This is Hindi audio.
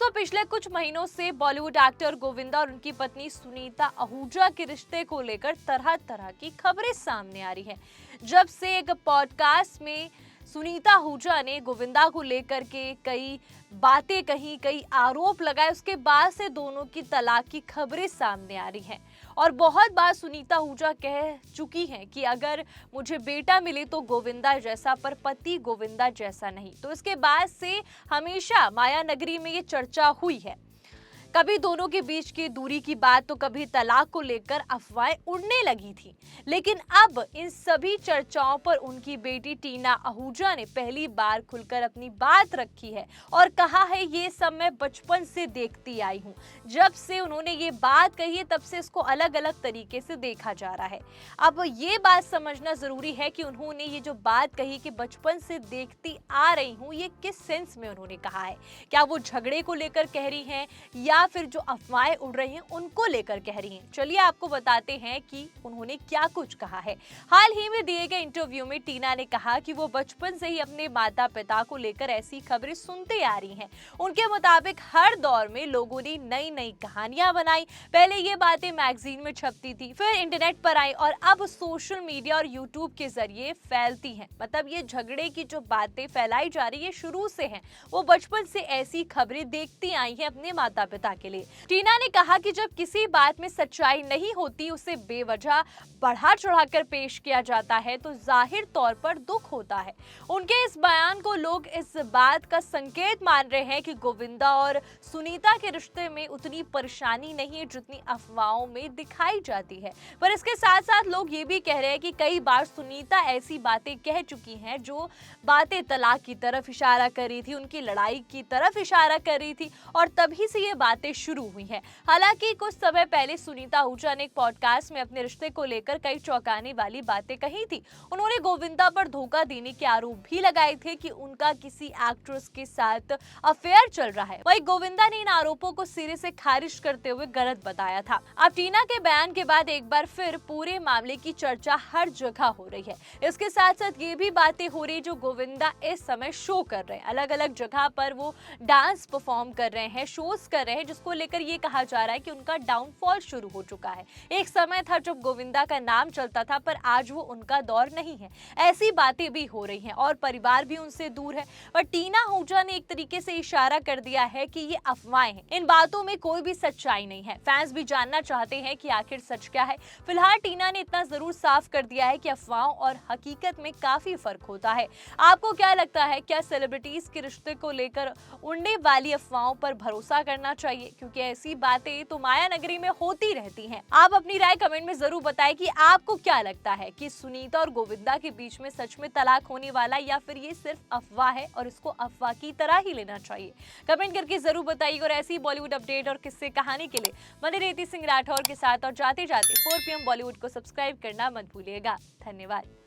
दोस्तों, पिछले कुछ महीनों से बॉलीवुड एक्टर गोविंदा और उनकी पत्नी सुनीता आहूजा के रिश्ते को लेकर तरह तरह की खबरें सामने आ रही हैं। जब से एक पॉडकास्ट में सुनीता आहूजा ने गोविंदा को लेकर के कई बातें कही, कई आरोप लगाए, उसके बाद से दोनों की तलाक की खबरें सामने आ रही हैं। और बहुत बार सुनीता आहूजा कह चुकी हैं कि अगर मुझे बेटा मिले तो गोविंदा जैसा, पर पति गोविंदा जैसा नहीं। तो इसके बाद से हमेशा माया नगरी में ये चर्चा हुई है। कभी दोनों के बीच की दूरी की बात, तो कभी तलाक को लेकर अफवाहें उड़ने लगी थी। लेकिन अब इन सभी चर्चाओं पर उनकी बेटी टीना आहूजा ने पहली बार खुलकर अपनी बात रखी है और कहा है, ये सब मैं बचपन से देखती आई हूँ। जब से उन्होंने ये बात कही है तब से इसको अलग अलग तरीके से देखा जा रहा है। अब ये बात समझना जरूरी है कि उन्होंने ये जो बात कही कि बचपन से देखती आ रही हूँ, ये किस सेंस में उन्होंने कहा है। क्या वो झगड़े को लेकर कह रही हैं या फिर जो अफवाहें उड़ रही हैं उनको लेकर कह रही हैं। चलिए आपको बताते हैं कि उन्होंने क्या कुछ कहा है। हाल ही में दिए गए इंटरव्यू में टीना ने कहा कि वो बचपन से ही अपने माता पिता को लेकर ऐसी खबरें सुनते आ रही हैं। उनके मुताबिक हर दौर में लोगों ने नई नई कहानियां बनाई। पहले ये बातें मैगजीन में छपती थी, फिर इंटरनेट पर आई और अब सोशल मीडिया और यूट्यूब के जरिए फैलती हैं। मतलब ये झगड़े की जो बातें फैलाई जा रही है शुरू से हैं। वो बचपन से ऐसी खबरें देखती आई हैं अपने माता पिता के लिए। टीना ने कहा कि जब किसी बात में सच्चाई नहीं होती, उसे बेवजह बढ़ा चढ़ाकर पेश किया जाता है तो जाहिर तौर पर दुख होता है। उनके इस बयान को लोग इस बात का संकेत मान रहे हैं कि गोविंदा और सुनीता के रिश्ते में उतनी परेशानी नहीं है जितनी अफवाहों में दिखाई जाती है। पर इसके साथ साथ लोग ये भी कह रहे हैं कि कई बार सुनीता ऐसी बातें कह चुकी हैं जो बातें तलाक की तरफ इशारा कर रही थी, उनकी लड़ाई की तरफ इशारा कर रही थी और तभी से ये बातें शुरू हुई है। हालांकि कुछ समय पहले सुनीता आहूजा ने एक पॉडकास्ट में अपने रिश्ते को लेकर कई चौंकाने वाली बातें कही थी। उन्होंने गोविंदा पर धोखा देने के आरोप भी लगाए थे कि उनका किसी एक्ट्रेस के साथ अफेयर चल रहा है। वहीं गोविंदा ने इन आरोपों को सिरे से खारिज करते हुए गलत बताया था। अब टीना के बयान के बाद एक बार फिर पूरे मामले की चर्चा हर जगह हो रही है। इसके साथ साथ ये भी बातें हो रही जो गोविंदा इस समय शो कर रहे हैं, अलग अलग जगह पर वो डांस परफॉर्म कर रहे हैं, शोज कर रहे हैं, जिसको लेकर ये कहा जा रहा है कि उनका डाउनफॉल शुरू हो चुका है। एक समय था जब गोविंदा का नाम चलता था, पर आज वो उनका दौर नहीं है। ऐसी बातें भी हो रही हैं और परिवार भी उनसे दूर है। और टीना आहूजा ने एक तरीके से इशारा कर दिया है कि ये अफवाहें हैं, इन बातों में कोई भी सच्चाई नहीं है। फैंस भी जानना चाहते हैं कि आखिर सच क्या है। फिलहाल टीना ने इतना जरूर साफ कर दिया है कि अफवाहों और हकीकत में काफी फर्क होता है। आपको क्या लगता है, क्या सेलिब्रिटीज के रिश्ते को लेकर उड़ने वाली अफवाहों पर भरोसा करना चाहिए? क्योंकि ऐसी बातें तो माया नगरी में होती रहती हैं। आप अपनी राय कमेंट में जरूर बताएं कि आपको क्या लगता है कि सुनीता और गोविंदा के बीच में सच में तलाक होने वाला है या फिर ये सिर्फ अफवाह है और इसको अफवाह की तरह ही लेना चाहिए। कमेंट करके जरूर बताइए और ऐसी बॉलीवुड अपडेट और किस्से कहानी के लिए बने रेती सिंह राठौर के साथ और जाते जाते 4 PM बॉलीवुड को सब्सक्राइब करना मत भूलिएगा। धन्यवाद।